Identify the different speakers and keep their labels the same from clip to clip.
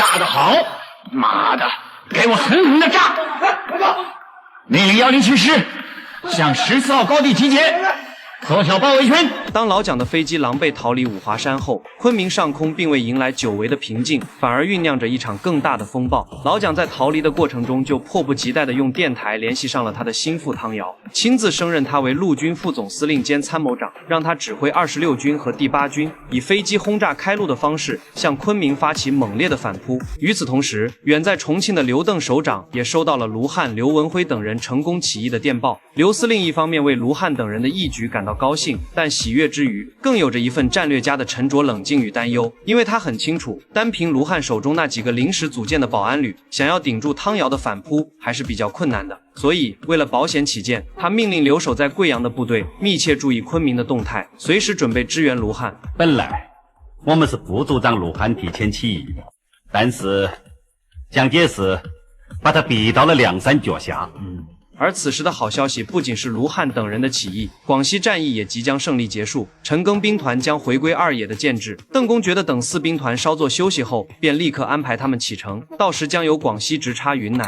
Speaker 1: 炸得好！妈的，给我狠狠的炸！命令107师向14号高地集结，缩小包围圈。
Speaker 2: 当老蒋的飞机狼狈逃离五华山后，昆明上空并未迎来久违的平静，反而酝酿着一场更大的风暴。老蒋在逃离的过程中，就迫不及待地用电台联系上了他的心腹汤瑶，亲自升任他为陆军副总司令兼参谋长，让他指挥26军和第8军，以飞机轰炸开路的方式向昆明发起猛烈的反扑。与此同时，远在重庆的刘邓首长也收到了卢汉、刘文辉等人成功起义的电报。刘司令一方面为卢汉等人的义举感到高兴，但喜悦之余，更有着一份战略家的沉着冷静与担忧，因为他很清楚，单凭卢汉手中那几个临时组建的保安旅，想要顶住汤瑶的反扑还是比较困难的。所以，为了保险起见，他命令留守在贵阳的部队密切注意昆明的动态，随时准备支援卢汉。
Speaker 3: 本来我们是不主张卢汉提前起义的，但是蒋介石把他逼到了梁山脚下。
Speaker 2: 而此时的好消息不仅是卢汉等人的起义，广西战役也即将胜利结束，陈赓兵团将回归二野的建制。邓公觉得等4兵团稍作休息后，便立刻安排他们启程，到时将由广西直插云南。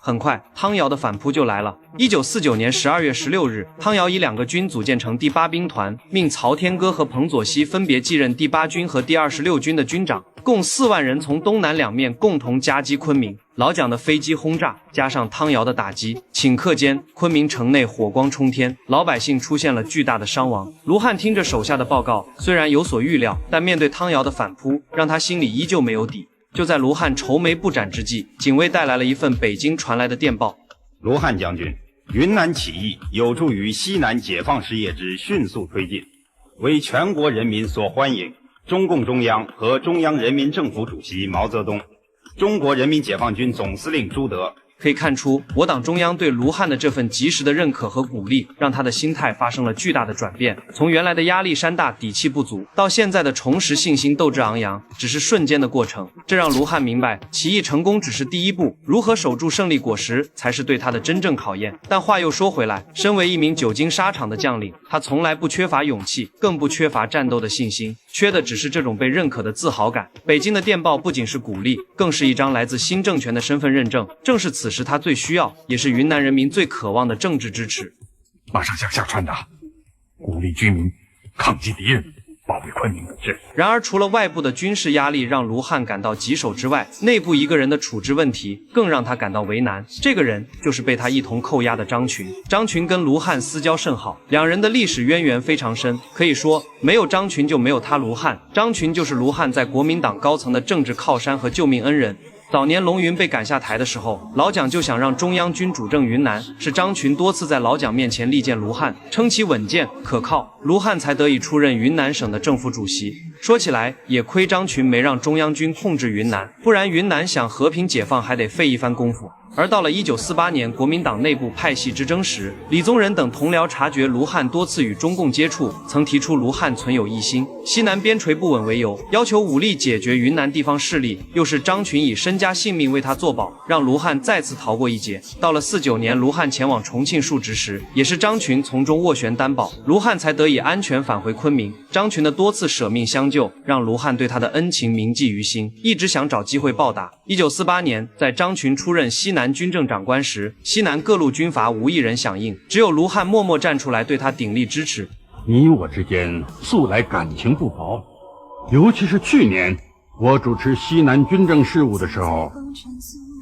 Speaker 2: 很快，汤瑶的反扑就来了。1949年12月16日，汤瑶以2个军组建成第8兵团，命曹天歌和彭佐熙分别继任第8军和第26军的军长，共4万人从东南两面共同夹击昆明。老蒋的飞机轰炸加上汤瑶的打击，顷刻间昆明城内火光冲天，老百姓出现了巨大的伤亡。卢汉听着手下的报告，虽然有所预料，但面对汤瑶的反扑，让他心里依旧没有底。就在卢汉愁眉不展之际，警卫带来了一份北京传来的电报：
Speaker 4: 卢汉将军，云南起义有助于西南解放事业之迅速推进，为全国人民所欢迎。中共中央和中央人民政府主席毛泽东，中国人民解放军总司令朱德。
Speaker 2: 可以看出，我党中央对卢汉的这份及时的认可和鼓励，让他的心态发生了巨大的转变。从原来的压力山大、底气不足，到现在的重拾信心、斗志昂扬，只是瞬间的过程。这让卢汉明白，起义成功只是第一步，如何守住胜利果实，才是对他的真正考验。但话又说回来，身为一名久经沙场的将领，他从来不缺乏勇气，更不缺乏战斗的信心，缺的只是这种被认可的自豪感。北京的电报不仅是鼓励，更是一张来自新政权的身份认证，正是此时他最需要，也是云南人民最渴望的政治支持。
Speaker 5: 马上向下传达，鼓励居民抗击敌人，保卫昆明。是。
Speaker 2: 然而，除了外部的军事压力让卢汉感到棘手之外，内部一个人的处置问题更让他感到为难。这个人就是被他一同扣押的张群。张群跟卢汉私交甚好，两人的历史渊源非常深，可以说没有张群就没有他卢汉。张群就是卢汉在国民党高层的政治靠山和救命恩人。早年龙云被赶下台的时候，老蒋就想让中央军主政云南，是张群多次在老蒋面前力荐卢汉，称其稳健可靠，卢汉才得以出任云南省的政府主席。说起来，也亏张群没让中央军控制云南，不然云南想和平解放还得费一番功夫。而到了1948年国民党内部派系之争时，李宗仁等同僚察觉卢汉多次与中共接触，曾提出卢汉存有异心，西南边陲不稳为由，要求武力解决云南地方势力，又是张群以身家性命为他作保，让卢汉再次逃过一劫。到了49年卢汉前往重庆述职时，也是张群从中斡旋担保，卢汉才得以安全返回昆明。张群的多次舍命相救，让卢汉对他的恩情铭记于心，一直想找机会报答。1948年，在张群出任西南军政长官时，西南各路军阀无一人响应，只有卢汉默默站出来对他鼎力支持。
Speaker 5: 你我之间素来感情不薄，尤其是去年我主持西南军政事务的时候，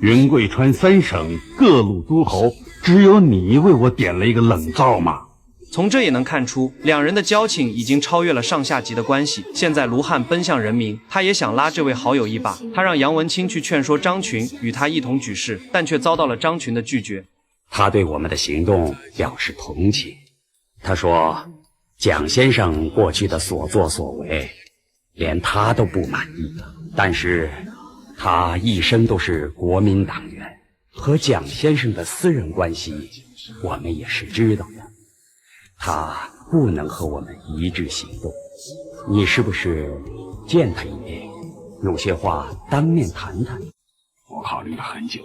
Speaker 5: 云贵川3省各路诸侯，只有你为我点了一个冷灶嘛。
Speaker 2: 从这也能看出，两人的交情已经超越了上下级的关系。现在卢汉奔向人民，他也想拉这位好友一把。他让杨文清去劝说张群与他一同举事，但却遭到了张群的拒绝。
Speaker 6: 他对我们的行动表示同情。他说，蒋先生过去的所作所为，连他都不满意。但是，他一生都是国民党员，和蒋先生的私人关系，我们也是知道的。他不能和我们一致行动，你是不是见他一面，有些话当面谈谈？
Speaker 5: 我考虑了很久，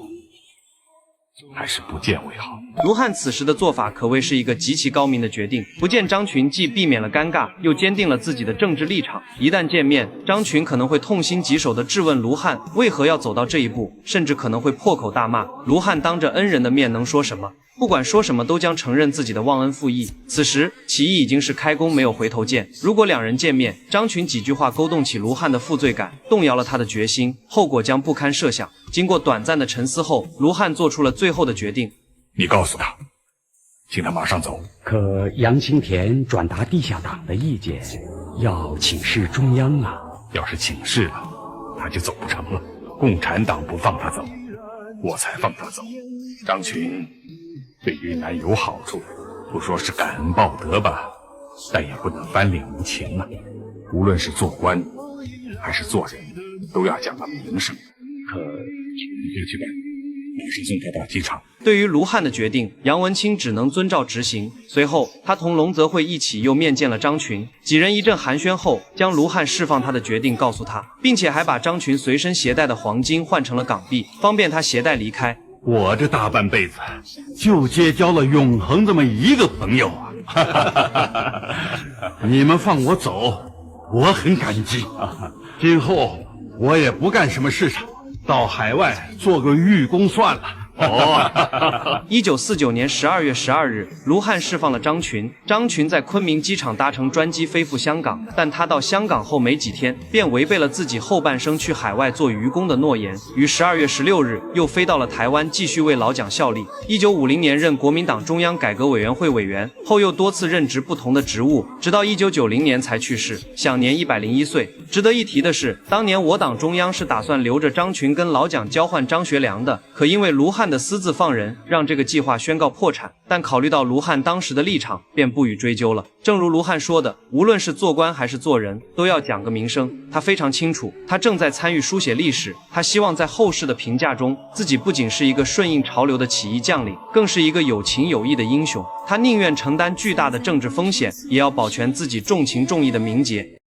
Speaker 5: 还是不见为好。
Speaker 2: 卢汉此时的做法可谓是一个极其高明的决定，不见张群既避免了尴尬，又坚定了自己的政治立场。一旦见面，张群可能会痛心疾首地质问卢汉为何要走到这一步，甚至可能会破口大骂。卢汉当着恩人的面能说什么？不管说什么都将承认自己的忘恩负义。此时起义已经是开弓没有回头箭，如果两人见面，张群几句话勾动起卢汉的负罪感，动摇了他的决心，后果将不堪设想。经过短暂的沉思后，卢汉做出了最后的决定。
Speaker 5: 你告诉他，请他马上走。
Speaker 6: 可杨青田转达地下党的意见，要请示中央啊。
Speaker 5: 要是请示了，他就走不成了。共产党不放他走，我才放他走。张群对云南有好处，不说是感恩报德吧，但也不能翻脸无情啊。无论是做官还是做人，都要讲个名声。可你就去吧，马上送他到机场。
Speaker 2: 对于卢汉的决定，杨文清只能遵照执行。随后，他同龙泽会一起又面见了张群，几人一阵寒暄后，将卢汉释放他的决定告诉他，并且还把张群随身携带的黄金换成了港币，方便他携带离开。
Speaker 5: 我这大半辈子就结交了永恒这么一个朋友啊！你们放我走，我很感激。今后我也不干什么市场，到海外做个寓工算了。
Speaker 2: 1949年12月12日，卢汉释放了张群。张群在昆明机场搭乘专机飞赴香港，但他到香港后没几天，便违背了自己后半生去海外做渔工的诺言，于12月16日又飞到了台湾，继续为老蒋效力。1950年任国民党中央改革委员会委员，后又多次任职不同的职务，直到1990年才去世，享年101岁。值得一提的是，当年我党中央是打算留着张群跟老蒋交换张学良的，可因为卢汉的私自放人，让这个计划宣告破产。但考虑到卢汉当时的立场，便不予追究了。正如卢汉说的，无论是做官还是做人，都要讲个名声。他非常清楚，他正在参与书写历史，他希望在后世的评价中，自己不仅是一个顺应潮流的起义将领，更是一个有情有义的英雄。他宁愿承担巨大的政治风险，也要保全自己重情重义的名节。